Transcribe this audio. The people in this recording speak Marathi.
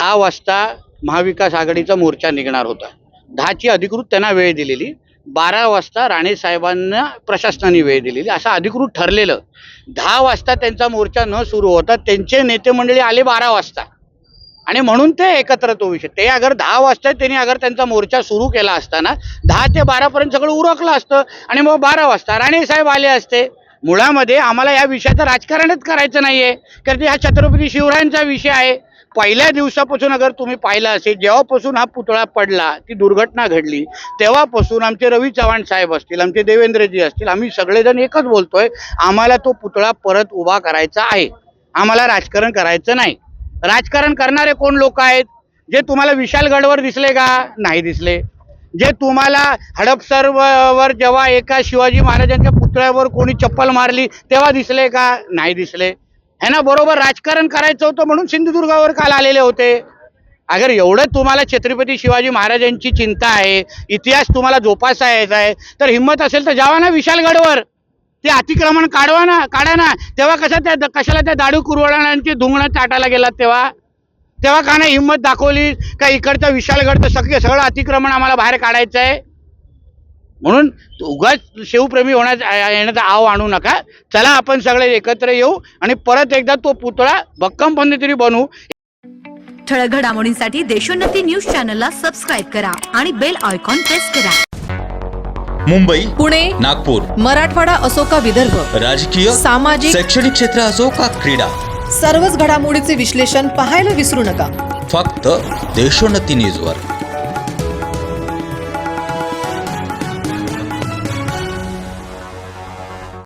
10 वाजता महाविकास आघाडीचा मोर्चा निघणार होता. 10ची अधिकृत त्यांना वेळ दिलेली, 12 वाजता राणे साहेबांना प्रशासनाने वेळ दिलेली, असं अधिकृत ठरलेलं. 10 वाजता त्यांचा मोर्चा न सुरू होता त्यांचे नेते मंडळी आले 12 वाजता आणि म्हणून ते एकत्र तो विषय. ते अगर 10 वाजता त्यांनी अगर त्यांचा मोर्चा सुरू केला असताना 10 ते 12 पर्यंत सगळं उरकलं असतं आणि मग 12 वाजता राणे साहेब आले असते. मुळामध्ये आम्हाला या विषयाचं राजकारणच करायचं नाहीये, कारण हा छत्रपती शिवरायांचा विषय आहे. पहिल्या दिवसापासून अगर तुम्ही पाहिलं असेल, जेव्हापासून हा पुतळा पडला, ती दुर्घटना घडली, तेव्हापासून आमचे रवी चव्हाण साहेब असतील, आमचे देवेंद्रजी असतील, आम्ही सगळेजण एकच बोलतोय, आम्हाला तो पुतळा परत उभा करायचा आहे. आम्हाला राजकारण करायचं नाही. राजकारण करणारे कोण लोक आहेत? जे तुम्हाला विशालगडवर दिसले का? नाही दिसले. जे तुम्हाला हडपसरवर जेव्हा एका शिवाजी महाराजांच्या पुतळ्यावर कोणी चप्पल मारली तेव्हा दिसले का? नाही दिसले. है ना? बरोबर राजकारण करायचं होतं म्हणून सिंधुदुर्गावर काल आलेले होते. अगर एवढं तुम्हाला छत्रपती शिवाजी महाराजांची चिंता आहे, इतिहास तुम्हाला जोपासायचा आहे, तर हिंमत असेल तर जावा ना विशालगडवर, ते अतिक्रमण काढा ना. तेव्हा कशाला त्या दाडू कुरवड्यांची धुंगणं चाटायला गेलात तेव्हा का नाही हिंमत दाखवली का इकडचं विशालगडचं सगळं अतिक्रमण आम्हाला बाहेर काढायचं आहे? म्हणून उगाच शिवप्रेमी येण्याचा आव आणू नका. चला आपण सगळे एकत्र येऊ आणि परत एकदा तो पुतळा भक्कम पद्धतीने बनवू. ठळक घडामोडींसाठी देशोन्नती न्यूज चॅनलला सबस्क्राईब करा आणि बेल आयकॉन प्रेस करा. मुंबई, पुणे, नागपूर, मराठवाडा असो का विदर्भ, राजकीय, सामाजिक, शैक्षणिक क्षेत्र असो का क्रीडा, सर्वच घडामोडीचे विश्लेषण पाहायला विसरू नका. फक्त देशोन्नती न्यूजवर.